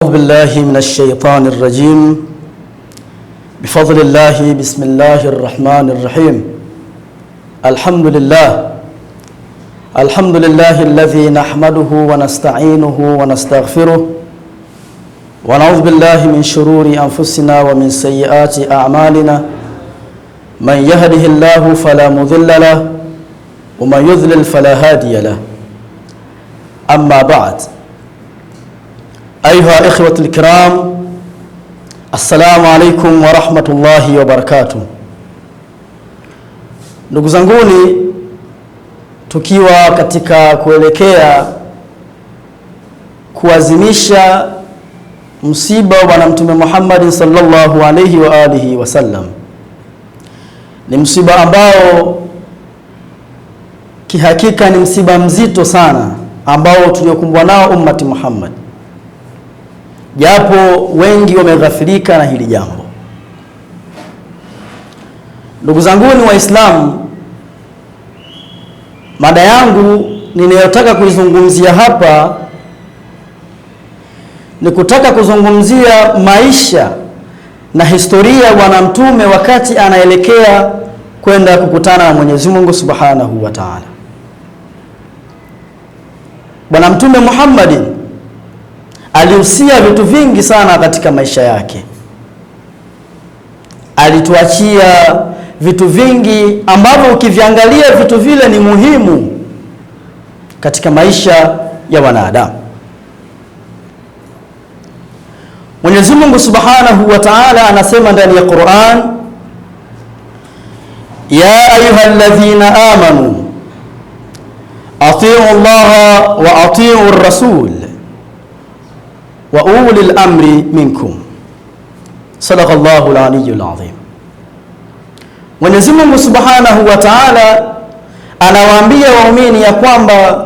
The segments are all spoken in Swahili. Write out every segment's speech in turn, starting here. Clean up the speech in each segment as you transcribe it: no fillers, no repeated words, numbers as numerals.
أعوذ بالله من الشيطان الرجيم. بفضل الله بسم الله الرحمن الرحيم. الحمد لله الذي نحمده ونستعينه ونستغفره ونعوذ بالله من شرور أنفسنا ومن سيئات أعمالنا. من يهده الله فلا مضل له ومن يضلل فلا هادي له. أما بعد، أيها إخوة الكرام، السلام عليكم ورحمة الله وبركاته. Ndugu zanguni, tukiwa katika kuelekea kuazimisha msiba wa Bwana Mtume Muhammad sallallahu alayhi wa alihi wasallam, ni msiba ambao kihakika ni msiba mzito sana ambao tuliokumbwa nao ummati Muhammad, japo wengi wameghafilika na hili jambo. Ndugu zanguni Waislamu, mada yangu ninayotaka kuizungumzia hapa ni kutaka kuzungumzia maisha na historia ya Bwana Mtume wakati anaelekea kwenda kukutana na Mwenyezi Mungu Subhanahu wa Ta'ala. Bwana Mtume Muhammad alihusia vitu vingi sana katika maisha yake. Alituachia vitu vingi ambavyo ukiviangalia vitu vile ni muhimu katika maisha ya wanadamu. Mwenyezi Mungu Subhanahu wa Ta'ala anasema ndani ya Qur'an, ya ayyuhalladhina amanu atii'u Allaha wa atii'u ar-rasul wa ulil amri minkum. Sadaqallahu al-aliyyul azim. Mwenyezi Mungu Subhanahu wa Ta'ala anawaambia waumini ya kwamba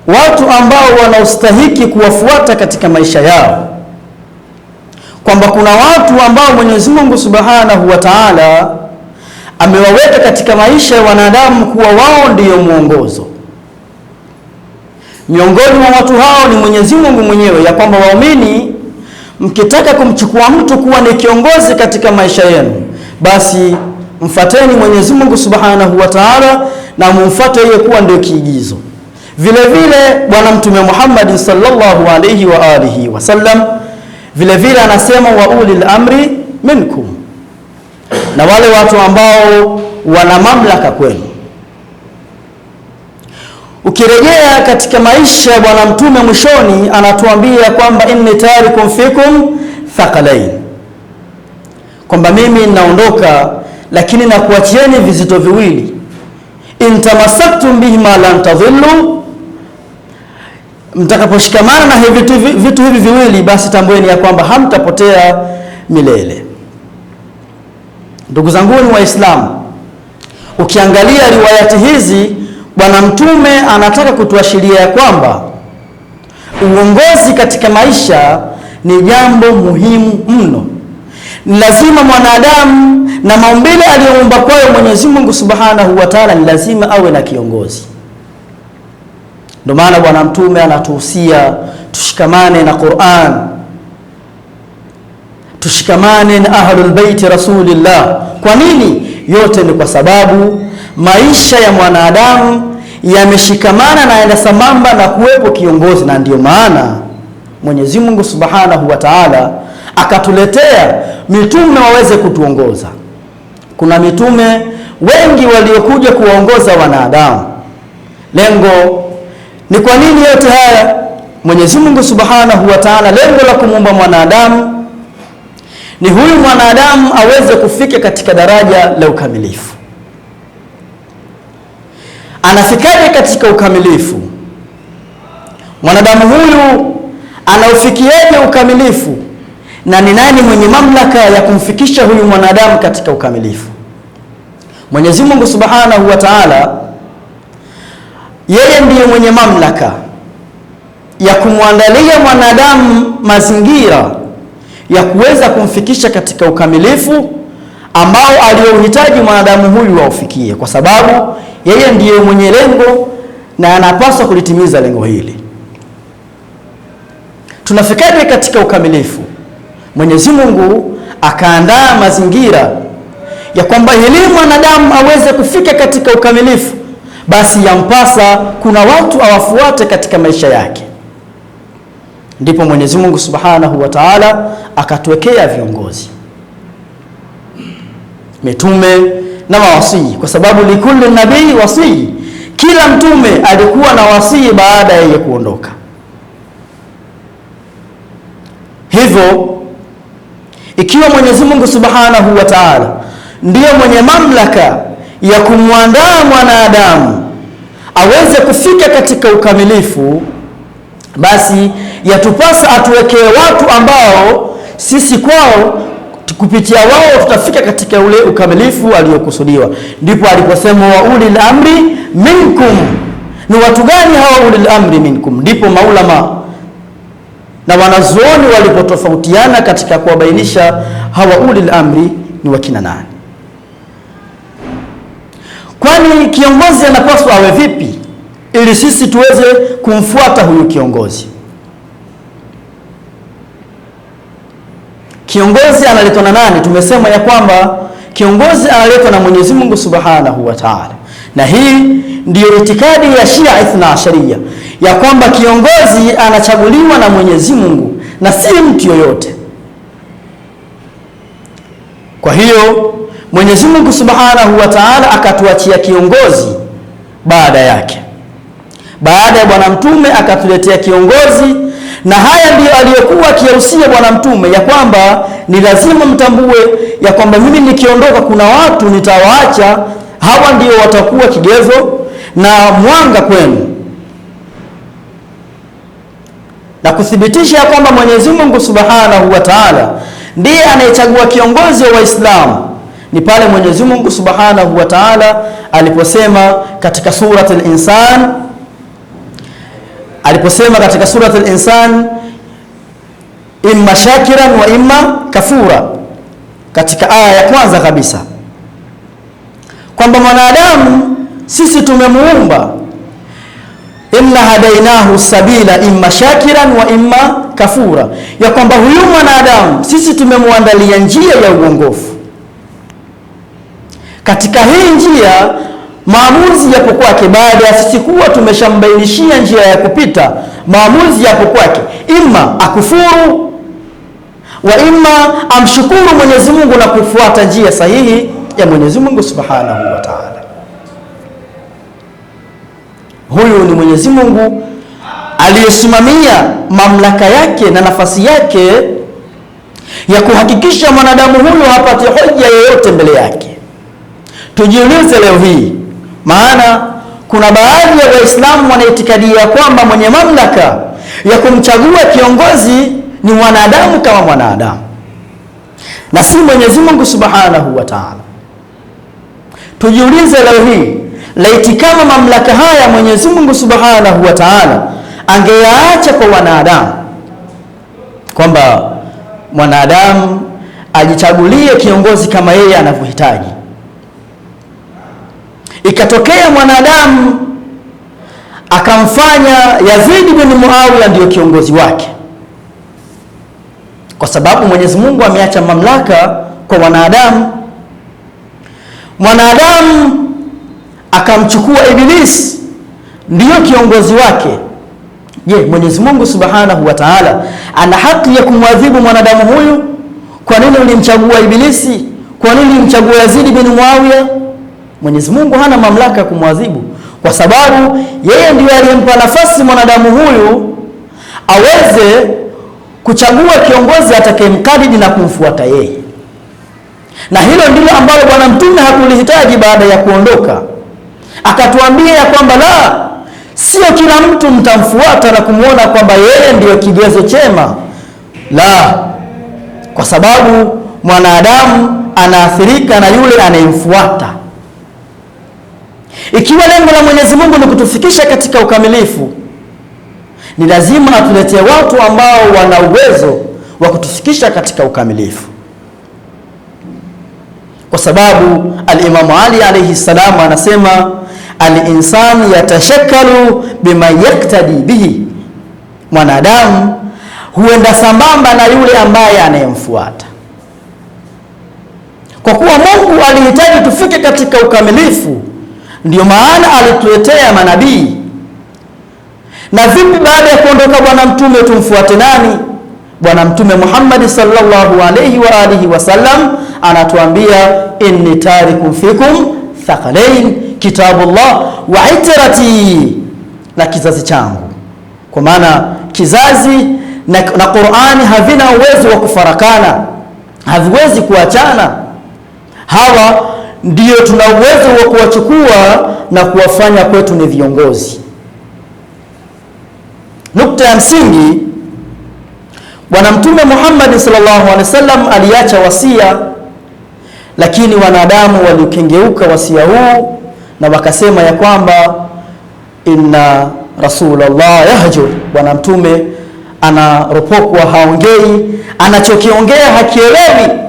watu ambao wanaostahiki kuwafuata katika maisha yao, kwamba kuna watu ambao Mwenyezi Mungu Subhanahu wa Ta'ala amewaweka katika maisha ya wanadamu kuwa wao ndiyo mwongozo. Miongoni mwa watu hao ni Mwenyezi Mungu mwenyewe, ya kwamba waumini, mkitaka kumchukua mtu kuwa ni kiongozi katika maisha yenu, basi mfateni Mwenyezi Mungu Subhanahu wa Ta'ala na mumfuate yeye kuwa ndio kiigizo. Vile vile Bwana Mtume Muhammad sallallahu alayhi wa alihi wasallam vile vile anasema wa ulil amri minkum, na wale watu ambao wana mamlaka kwenu. Ukirejea katika maisha ya Bwana Mtume mwishoni, anatuambia kwamba inni tarikum fikum thaqalain, kwamba mimi ninaondoka lakini nakuachieni vizito viwili, in tamassaktum bihima lan tadhillu, mtakaposhikamana na vitu hivi viwili basi tambueni ya kwamba hamtapotea milele. Ndugu zanguni Waislamu, ukiangalia riwayati hizi, Bwana Mtume anataka kutuashiria ya kwamba uongozi katika maisha ni jambo muhimu mno. Ni lazima mwanadamu na maumbile aliyoumba kwayo Mwenyezi Mungu Subhanahu wa Ta'ala, ni lazima awe na kiongozi. Ndio maana Bwana Mtume anatuhusia tushikamane na Qur'an, tushikamane na Ahlul Bait Rasulillah. Kwa nini? Yote ni kwa sababu maisha ya mwanadamu yameshikamana na yana sambamba na kuwepo kiongozi, na ndiyo maana Mwenyezi Mungu Subhanahu wa Ta'ala akatuletea mitume waweze kutuongoza. Kuna mitume wengi waliokuja kuwaongoza wanadamu. Lengo ni kwa nini yote haya? Mwenyezi Mungu Subhanahu wa Ta'ala, lengo la kumuumba mwanadamu ni huyu mwanadamu aweze kufika katika daraja la ukamilifu. Anafikaje katika ukamilifu? Mwanadamu huyu anaufikiaje ukamilifu, na ni nani mwenye mamlaka ya kumfikisha huyu mwanadamu katika ukamilifu? Mwenyezi Mungu Subhanahu wa Ta'ala, yeye ndiye mwenye mamlaka ya kumwandalia mwanadamu mazingira ya kuweza kumfikisha katika ukamilifu ambao aliohitaji mwanadamu huyu aufikie, kwa sababu yeye ndiye mwenye lengo na anapaswa kulitimiza lengo hili. tunafikaje katika ukamilifu? Mwenyezi Mungu akaandaa mazingira ya kwamba ili mwanadamu aweze kufika katika ukamilifu, basi yampasa kuna watu awafuate katika maisha yake. Ndipo Mwenyezi Mungu Subhanahu wa Ta'ala akatuwekea viongozi, mitume na mawasii, kwa sababu likulli nabii wasii, kila mtume alikuwa na wasii baada ya yeye kuondoka. Hivyo ikiwa Mwenyezi Mungu Subhanahu wa Ta'ala ndiyo mwenye mamlaka ya kumwandaa mwanadamu aweze kufika katika ukamilifu, basi yatupasa atuwekee watu ambao sisi kwao kupitia wao tutafika katika ule ukamilifu aliokusudiwa. Ndipo aliposema wa ulil amri minkum. Ni watu gani hawa ulil amri minkum? Ndipo maulama na wanazuoni walipotofautiana katika kuwabainisha hawa ulil amri ni wakina nani. Kwani kiongozi anapaswa awe vipi ili sisi tuweze kumfuata huyu kiongozi? Kiongozi analetwa na nani? Tumesema ya kwamba kiongozi analetwa na Mwenyezi Mungu Subhanahu wa Ta'ala, na hii ndiyo itikadi ya Shia Ithna Asharia, ya kwamba kiongozi anachaguliwa na Mwenyezi Mungu na si mtu yoyote. Kwa hiyo Mwenyezi Mungu Subhanahu wa Ta'ala akatuachia kiongozi baada yake. Baada ya bwana mtume akatuletea kiongozi, na haya ndiyo aliyokuwa akiyahusia bwana mtume, ya kwamba ni lazima mtambue ya kwamba mimi nikiondoka kuna watu nitawaacha, hawa ndio watakuwa kigezo na mwanga kwenu. Na kuthibitisha ya kwamba Mwenyezi Mungu Subhanahu wa Ta'ala ndiye anayechagua kiongozi wa Waislamu ni pale Mwenyezi Mungu Subhanahu wa Ta'ala aliposema katika surat al-Insan, imma shakiran wa imma kafura, katika aya ya kwanza kabisa, kwamba mwanadamu sisi tumemuumba, inna hadainahu sabila imma shakiran wa imma kafura, ya kwamba huyu mwanadamu sisi tumemuandalia njia ya uongofu. Katika hii njia maamuzi yapo kwake, baada ya sisi kuwa tumeshambainishia njia ya kupita, maamuzi yapo kwake, imma akufuru wa imma amshukuru Mwenyezi Mungu na kufuata njia sahihi ya Mwenyezi Mungu Subhanahu wa Ta'ala. Huyu ni Mwenyezi Mungu aliyesimamia mamlaka yake na nafasi yake ya kuhakikisha mwanadamu huyu hapati hoja yoyote mbele yake. Tujiulize leo hii, maana kuna baadhi ya Waislamu wanaitikadia kwamba mwenye mamlaka ya kumchagua kiongozi ni mwanadamu kama mwanadamu na si Mwenyezi Mungu Subhanahu wa Ta'ala. Tujiulize leo hii, laiti kama mamlaka haya Mwenyezi Mungu Subhanahu wa Ta'ala angeyaacha kwa wanadamu, kwamba mwanadamu ajichagulie kiongozi kama yeye anavyohitaji, ikatokea mwanadamu akamfanya Yazid bin Muawiya ndio kiongozi wake, kwa sababu Mwenyezi Mungu ameacha mamlaka kwa wanadamu. Mwanadamu akamchukua Iblis ndio kiongozi wake. Je, Mwenyezi Mungu Subhanahu wa Ta'ala ana haki ya kumwadhibu mwanadamu huyu? Kwa nini ulimchagua Ibilisi? Kwa nini ulimchagua Yazid bin Muawiya? Mwenyezi Mungu hana mamlaka ya kumwadhibu, kwa sababu yeye ndiye aliyempa nafasi mwanadamu huyu aweze kuchagua kiongozi atakayemkabidhi na kumfuata yeye. Na hilo ndilo ambalo bwana mtume hakulihitaji baada ya kuondoka. Akatuambia ya kwamba la, sio kila mtu mtamfuata na kumuona kwamba yeye ndiyo kigezo chema. La, kwa sababu mwanadamu anaathirika na yule anayemfuata. Ikiwa lengo la Mwenyezi Mungu ni kutufikisha katika ukamilifu, ni lazima atuletee watu ambao wana uwezo wa kutufikisha katika ukamilifu. Kwa sababu al-Imam Ali alayhi salam anasema al-insanu yatashakkalu bima yaktadi bihi, mwanadamu huenda sambamba na yule ambaye anayemfuata. Kwa kuwa Mungu alihitaji tufike katika ukamilifu, ndio maana alituletea manabii. Na vipi baada ya kuondoka bwana mtume tumfuate nani? Bwana Mtume Muhammad sallallahu alayhi wa alihi wasallam anatuambia, inni tarikum fikum thaqalain, kitabullah wa itrati, na kizazi changu. Kwa maana kizazi na Qur'ani havina uwezo wa kufarakana, haviwezi kuachana. Hawa ndio tuna uwezo wa kuwachukua na kuwafanya kwetu ni viongozi. Nukta ya msingi, Bwana Mtume Muhammad sallallahu alaihi wasallam aliacha wasia, lakini wanadamu waliokengeuka wasia huu na wakasema ya kwamba inna Rasulullah yahjur, Bwana Mtume anaropokwa, haongei, anachokiongea hakielewi.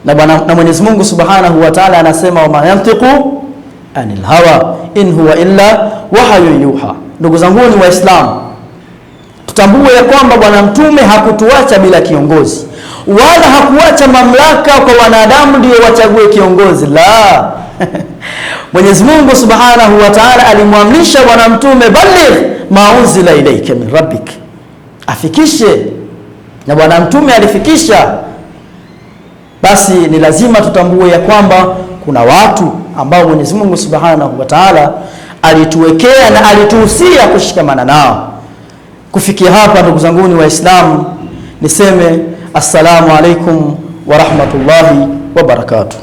Na Mwenyezi Mungu Subhanahu wa Ta'ala anasema, wama yantiqu anil hawa in huwa illa wahyun yuha. Ndugu zangu ni Waislamu, tutambue ya kwamba Bwana Mtume hakutuacha bila kiongozi, wala hakuacha mamlaka kwa wanadamu ndio wachague kiongozi. La. Mwenyezi Mungu Subhanahu wa Ta'ala alimwamrisha Bwana Mtume, baligh ma unzila ilayka min rabbik, afikishe, na Bwana Mtume alifikisha. Basi ni lazima tutambue ya kwamba kuna watu ambao Mwenyezi Mungu Subhanahu wa Ta'ala alituwekea na alituhusia kushikamana nao. Kufikia hapa, ndugu zangu ni Waislamu, niseme assalamu alaikum wa rahmatullahi wa barakatuh.